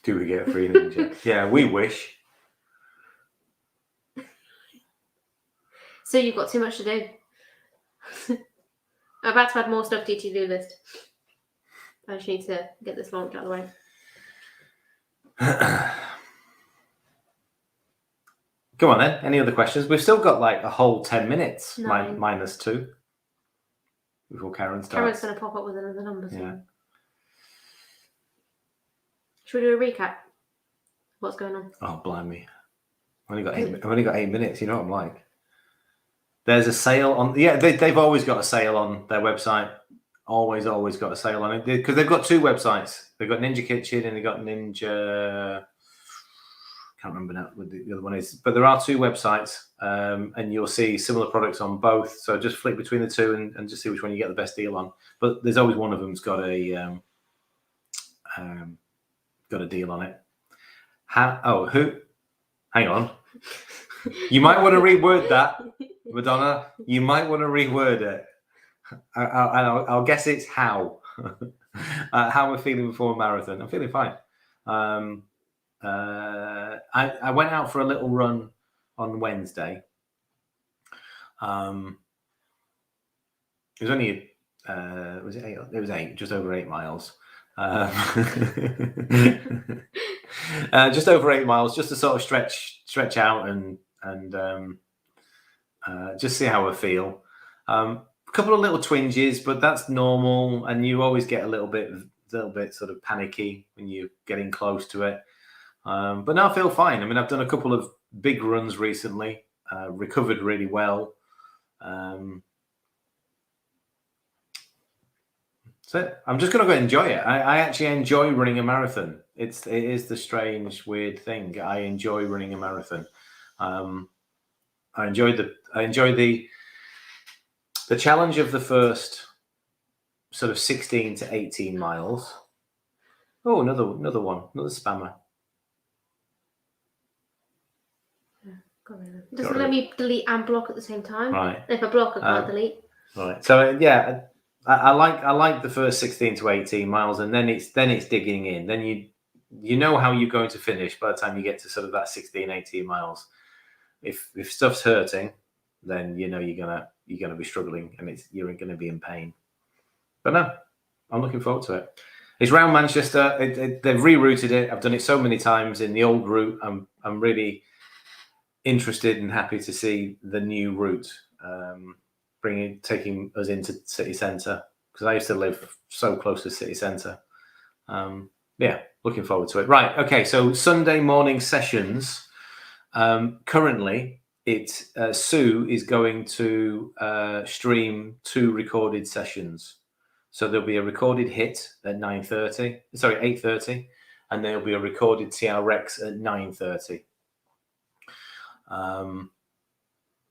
Do we get a free ninja? Yeah, we wish. So you've got too much to do. I'm about to add more stuff to your to-do list. I just need to get this launch out of the way. Come on then. Any other questions? We've still got a whole 10 minutes, minus 2, before Karen starts. Karen's going to pop up with another number soon. Yeah. Should we do a recap? What's going on? Oh, blimey. I've only got 8 minutes. You know what I'm like. There's a sale on. Yeah, they've always got a sale on their website. Always got a sale on it because they've got 2 websites. They've got Ninja Kitchen and they've got Ninja. Can't remember now what the other one is, but there are 2 websites, and you'll see similar products on both. So just flick between the 2 and just see which one you get the best deal on. But there's always one of them's got a deal on it. Who? Hang on. You might want to reword that, Madonna. You might want to reword it. I'll guess it's how. How am I feeling before a marathon? I'm feeling fine. I went out for a little run on Wednesday. It was only was it 8? It was 8, just over 8 miles. Just over 8 miles, just to sort of stretch out and just see how I feel. A couple of little twinges, but that's normal, and you always get a little bit sort of panicky when you're getting close to it. But now I feel fine. I mean, I've done a couple of big runs recently, recovered really well. So I'm just going to go enjoy it. I actually enjoy running a marathon. It is the strange, weird thing. I enjoy running a marathon. I enjoy the challenge of the first sort of 16 to 18 miles. Oh, another one, another spammer. Doesn't let me delete and block at the same time. Right. If I block, I can't delete. Right. So yeah, I like the first 16 to 18 miles, and then it's digging in. Then you know how you're going to finish by the time you get to sort of that 16, 18 miles. If stuff's hurting, then you know you're gonna be struggling, and you're gonna be in pain. But no, I'm looking forward to it. It's round Manchester. They've rerouted it. I've done it so many times in the old route. I'm really interested and happy to see the new route, taking us into city centre, because I used to live so close to city centre. Yeah, looking forward to it. Right, okay, so Sunday morning sessions. Currently, Sue is going to stream 2 recorded sessions. So there'll be a recorded hit at 8:30, and there'll be a recorded TRX at 9:30.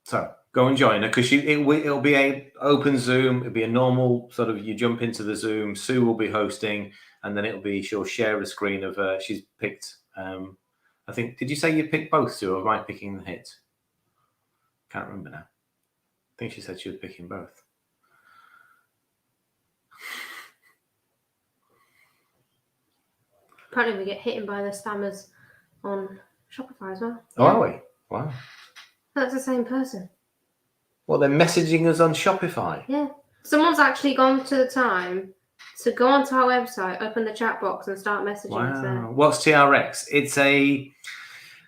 So go and join her, because it'll be a open Zoom. It'll be a normal sort of, you jump into the Zoom. Sue will be hosting, and then she'll share a screen of she's picked. I think, did you say you picked both, Sue, or am I picking the hit? Can't remember now. I think she said she was picking both. Apparently, we get hit by the spammers on Shopify as well. Oh, are we? Wow. That's the same person. Well, they're messaging us on Shopify. Yeah. Someone's actually gone to the time to go onto our website, open the chat box, and start messaging us there. What's TRX? It's a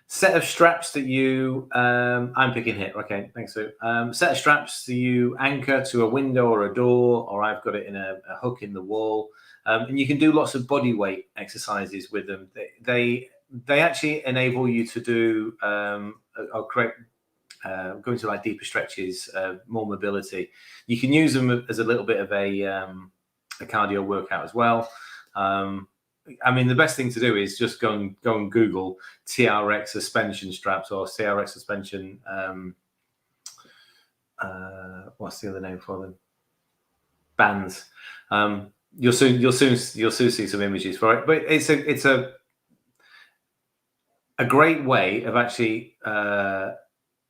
set of straps that you... I'm picking hit. Okay, thanks, Sue. Set of straps that you anchor to a window or a door, or I've got it in a hook in the wall. And you can do lots of body weight exercises with them. They actually enable you to do go into like deeper stretches, more mobility. You can use them as a little bit of a cardio workout as well. I mean, the best thing to do is just go and Google TRX suspension straps or TRX suspension. What's the other name for them? Bands. You'll soon see some images for it. But it's a great way of actually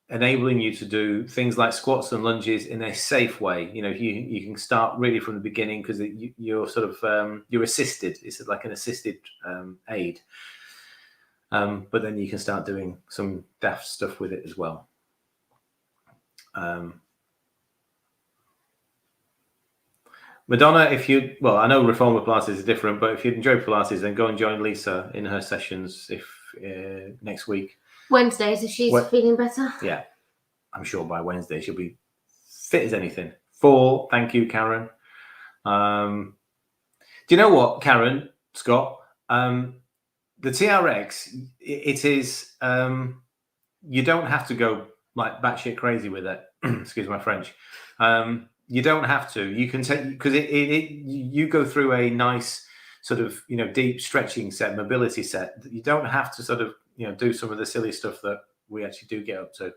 enabling you to do things like squats and lunges in a safe way. You know, you can start really from the beginning, because you're sort of you're assisted. It's like an assisted aid. But then you can start doing some daft stuff with it as well. Madonna, I know Reformer Pilates is different, but if you enjoy Pilates, then go and join Lisa in her sessions next week. Wednesdays, if she's feeling better. Yeah, I'm sure by Wednesday she'll be fit as anything. Thank you, Karen. Do you know what, Karen, Scott? the TRX, it is. You don't have to go like batshit crazy with it. Excuse my French. You don't have to. You can take because you go through a nice sort of deep stretching set, mobility set. You don't have to sort of do some of the silly stuff that we actually do get up to.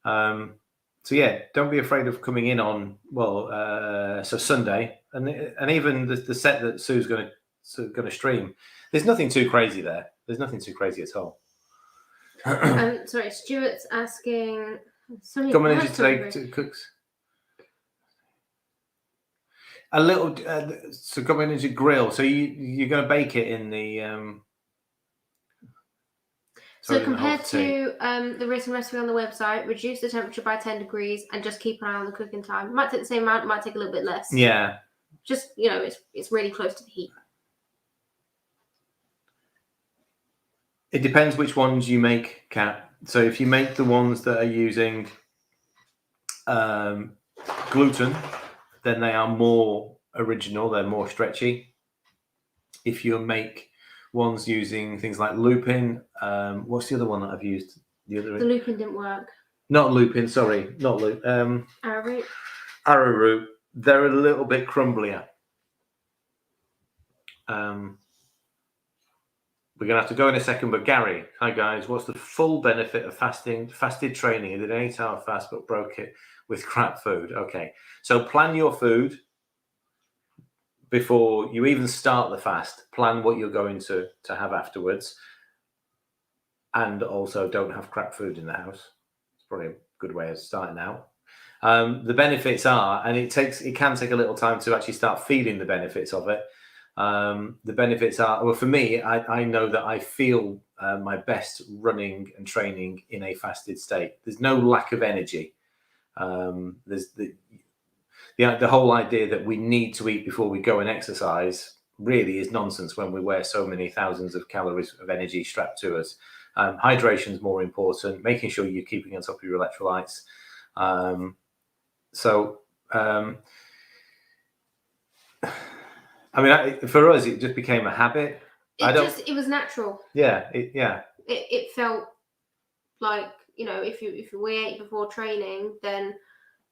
So yeah, don't be afraid of coming in on so Sunday and even the set that Sue's going to stream. There's nothing too crazy there. There's nothing too crazy at all. Sorry, Stuart's asking. Coming in today to cooks. A little. So coming into grill. So you're going to bake it in the. So compared to the written recipe on the website, reduce the temperature by 10 degrees and just keep an eye on the cooking time. It might take the same amount, it might take a little bit less. Yeah. Just, it's really close to the heat. It depends which ones you make, Kat. So if you make the ones that are using gluten, then they are more original, they're more stretchy. If you make ones using things like lupin, what's the other one that I've used? The lupin didn't work. Not lupin, sorry, not lupin. Arrowroot. Arrowroot. They're a little bit crumblier. We're going to have to go in a second, but Gary, hi guys, what's the full benefit of fasted training? I did an 8-hour fast, but broke it with crap food. Okay, so plan your food before you even start the fast. Plan what you're going to have afterwards, and also don't have crap food in the house. It's probably a good way of starting out. The benefits are, and it can take a little time to actually start feeling the benefits of it. The benefits are, well, for me, I know that I feel my best running and training in a fasted state. There's no lack of energy. There's the whole idea that we need to eat before we go and exercise really is nonsense when we wear so many thousands of calories of energy strapped to us. Hydration is more important, making sure you're keeping on top of your electrolytes. I mean, for us, it just became a habit. It was natural. Yeah, It felt like, if you weigh before training, then,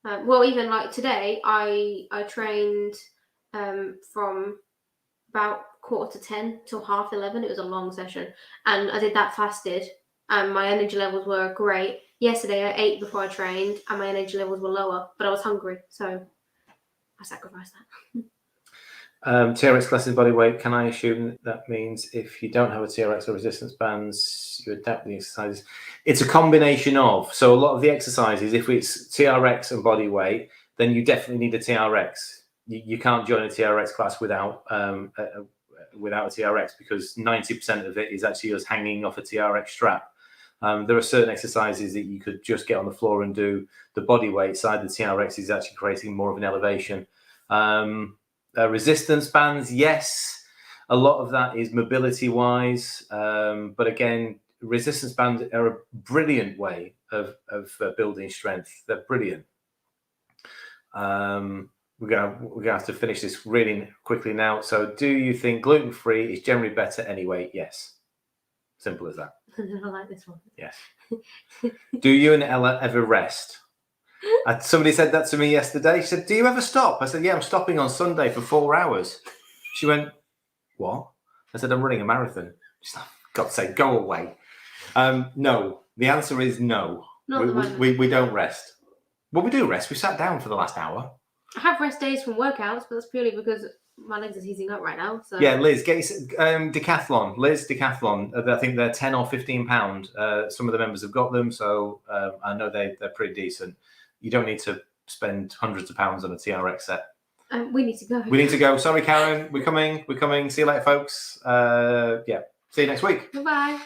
even like today, I trained from about 9:45 till 11:30. It was a long session, and I did that fasted, and my energy levels were great. Yesterday, I ate before I trained, and my energy levels were lower, but I was hungry, so I sacrificed that. TRX classes body weight. Can I assume that means if you don't have a TRX or resistance bands, you adapt the exercises? It's a combination of. So a lot of the exercises, if it's TRX and body weight, then you definitely need a TRX. You can't join a TRX class without a TRX, because 90% of it is actually us hanging off a TRX strap. There are certain exercises that you could just get on the floor and do. The body weight side, the TRX is actually creating more of an elevation. Resistance bands, yes, a lot of that is mobility wise, but again, resistance bands are a brilliant way of building strength. They're brilliant. We're gonna have to finish this really quickly now. So, do you think gluten-free is generally better anyway? Yes, simple as that. I like this one. Yes. Do you and Ella ever rest? Somebody said that to me yesterday. She said, do you ever stop? I said, yeah, I'm stopping on Sunday for 4 hours. She went, what? I said, I'm running a marathon. She's like, God's sake, go away. No, the answer is no. We don't rest. Well, we do rest. We sat down for the last hour. I have rest days from workouts, but that's purely because my legs are heating up right now. So yeah, Liz, get Decathlon. Liz, Decathlon. I think they're 10 or 15 pound. Some of the members have got them, so I know they're pretty decent. You don't need to spend hundreds of pounds on a TRX set. We need to go. We need to go. Sorry, Karen. We're coming. See you later, folks. Yeah. See you next week. Goodbye.